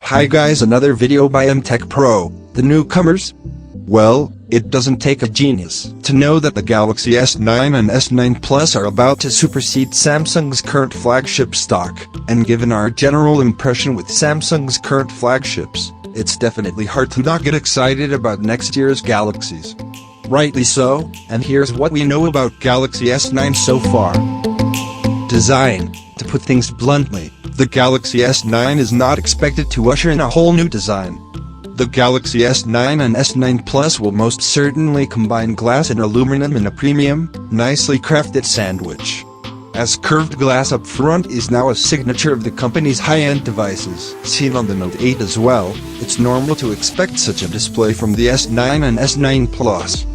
Hi guys, another video by MTech Pro. The newcomers? Well, it doesn't take a genius to know that the Galaxy S9 and S9 Plus are about to supersede Samsung's current flagship stock, and given our general impression with Samsung's current flagships, it's definitely hard to not get excited about next year's Galaxies. Rightly so, and here's what we know about Galaxy S9 so far. Design. To put things bluntly, the Galaxy S9 is not expected to usher in a whole new design. The Galaxy S9 and S9 Plus will most certainly combine glass and aluminum in a premium, nicely crafted sandwich. As curved glass up front is now a signature of the company's high-end devices, seen on the Note 8 as well, it's normal to expect such a display from the S9 and S9 Plus.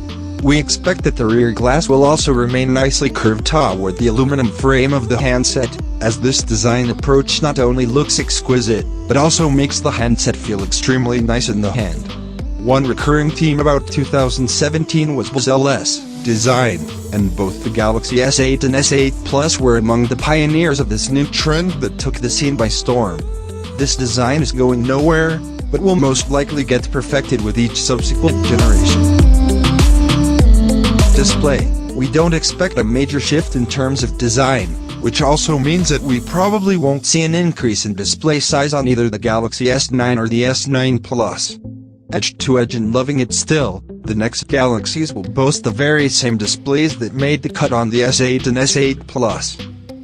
We expect that the rear glass will also remain nicely curved toward the aluminum frame of the handset, as this design approach not only looks exquisite, but also makes the handset feel extremely nice in the hand. One recurring theme about 2017 was bezel-less design, and both the Galaxy S8 and S8 Plus were among the pioneers of this new trend that took the scene by storm. This design is going nowhere, but will most likely get perfected with each subsequent generation. Display. We don't expect a major shift in terms of design, which also means that we probably won't see an increase in display size on either the Galaxy S9 or the S9 Plus. Edge-to-edge and loving it still, the next Galaxies will boast the very same displays that made the cut on the S8 and S8 Plus.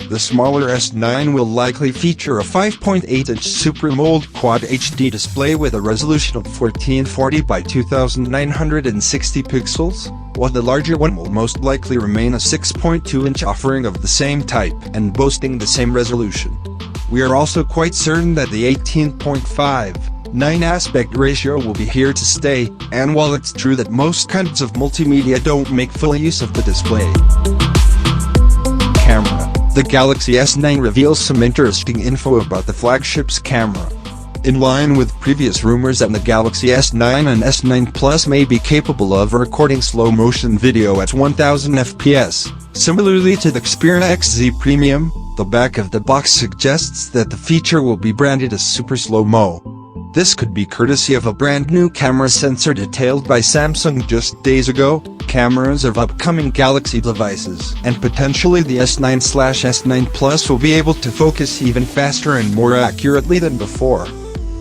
The smaller S9 will likely feature a 5.8-inch Super AMOLED Quad HD display with a resolution of 1440 by 2960 pixels, while the larger one will most likely remain a 6.2-inch offering of the same type and boasting the same resolution. We are also quite certain that the 18.5:9 aspect ratio will be here to stay, and while it's true that most kinds of multimedia don't make full use of the display. Camera. The Galaxy S9 reveals some interesting info about the flagship's camera. In line with previous rumors that the Galaxy S9 and S9 Plus may be capable of recording slow-motion video at 1000 fps, similarly to the Xperia XZ Premium, the back of the box suggests that the feature will be branded as Super Slow-Mo. This could be courtesy of a brand new camera sensor detailed by Samsung just days ago, cameras of upcoming Galaxy devices, and potentially the S9/S9 Plus will be able to focus even faster and more accurately than before.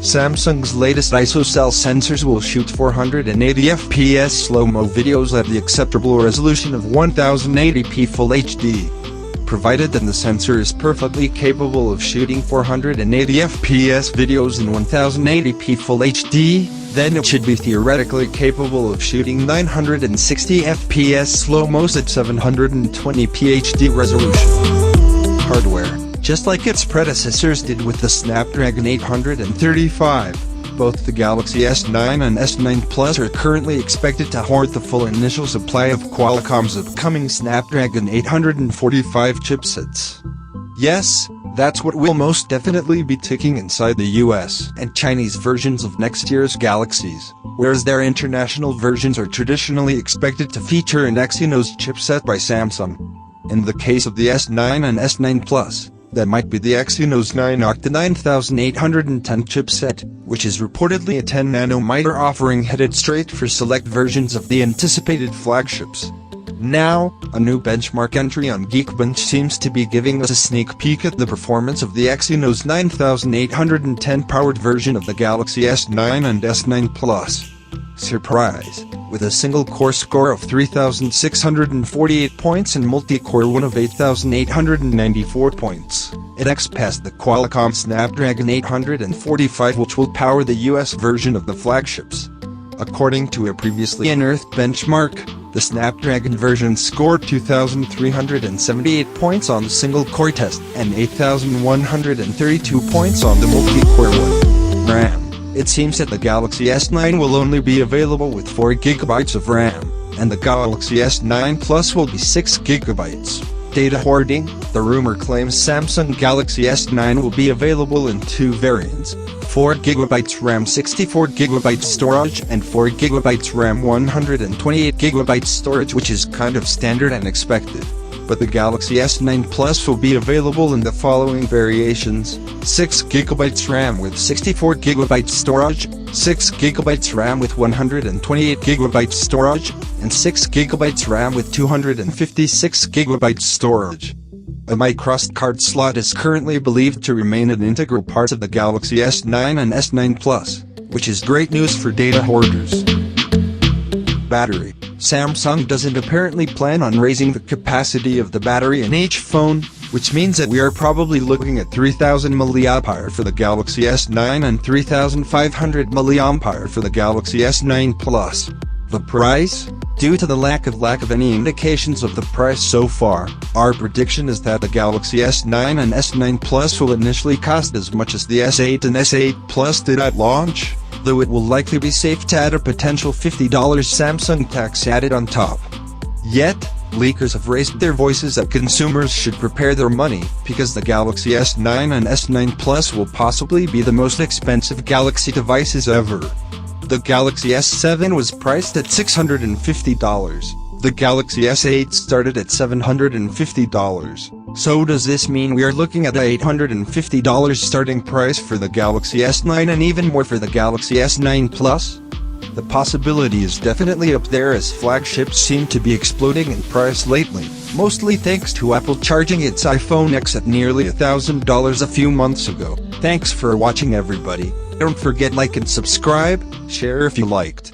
Samsung's latest ISOCELL sensors will shoot 480 fps slow-mo videos at the acceptable resolution of 1080p Full HD. Provided that the sensor is perfectly capable of shooting 480 fps videos in 1080p Full HD, then it should be theoretically capable of shooting 960 fps slow-mos at 720p HD resolution. Hardware. Just like its predecessors did with the Snapdragon 835, both the Galaxy S9 and S9 Plus are currently expected to hoard the full initial supply of Qualcomm's upcoming Snapdragon 845 chipsets. Yes, that's what will most definitely be ticking inside the US and Chinese versions of next year's Galaxies, whereas their international versions are traditionally expected to feature an Exynos chipset by Samsung. In the case of the S9 and S9 Plus, that might be the Exynos 9 Octa 9810 chipset, which is reportedly a 10nm offering headed straight for select versions of the anticipated flagships. Now, a new benchmark entry on Geekbench seems to be giving us a sneak peek at the performance of the Exynos 9810 powered version of the Galaxy S9 and S9 Plus. Surprise! With a single-core score of 3,648 points and multi-core one of 8,894 points, it XPassed the Qualcomm Snapdragon 845, which will power the US version of the flagships. According to a previously unearthed benchmark, the Snapdragon version scored 2,378 points on the single-core test and 8,132 points on the multi-core one. RAM. It seems that the Galaxy S9 will only be available with 4GB of RAM, and the Galaxy S9 Plus will be 6GB. Data hoarding. The rumor claims Samsung Galaxy S9 will be available in two variants, 4GB RAM 64GB storage and 4GB RAM 128GB storage, which is kind of standard and expected. but the Galaxy S9 Plus will be available in the following variations: 6GB RAM with 64GB storage, 6GB RAM with 128GB storage, and 6GB RAM with 256GB storage. A microSD card slot is currently believed to remain an integral part of the Galaxy S9 and S9 Plus, which is great news for data hoarders. Battery. Samsung doesn't apparently plan on raising the capacity of the battery in each phone, which means that we are probably looking at 3000 mAh for the Galaxy S9 and 3500 mAh for the Galaxy S9 Plus. The price? Due to the lack of any indications of the price so far, our prediction is that the Galaxy S9 and S9 Plus will initially cost as much as the S8 and S8 Plus did at launch, though it will likely be safe to add a potential $50 Samsung tax added on top. Yet, leakers have raised their voices that consumers should prepare their money, because the Galaxy S9 and S9 Plus will possibly be the most expensive Galaxy devices ever. The Galaxy S7 was priced at $650. The Galaxy S8 started at $750. So does this mean we are looking at a $850 starting price for the Galaxy S9 and even more for the Galaxy S9 Plus? The possibility is definitely up there, as flagships seem to be exploding in price lately, mostly thanks to Apple charging its iPhone X at nearly $1,000 a few months ago. Thanks for watching, everybody. Don't forget like and subscribe, share if you liked.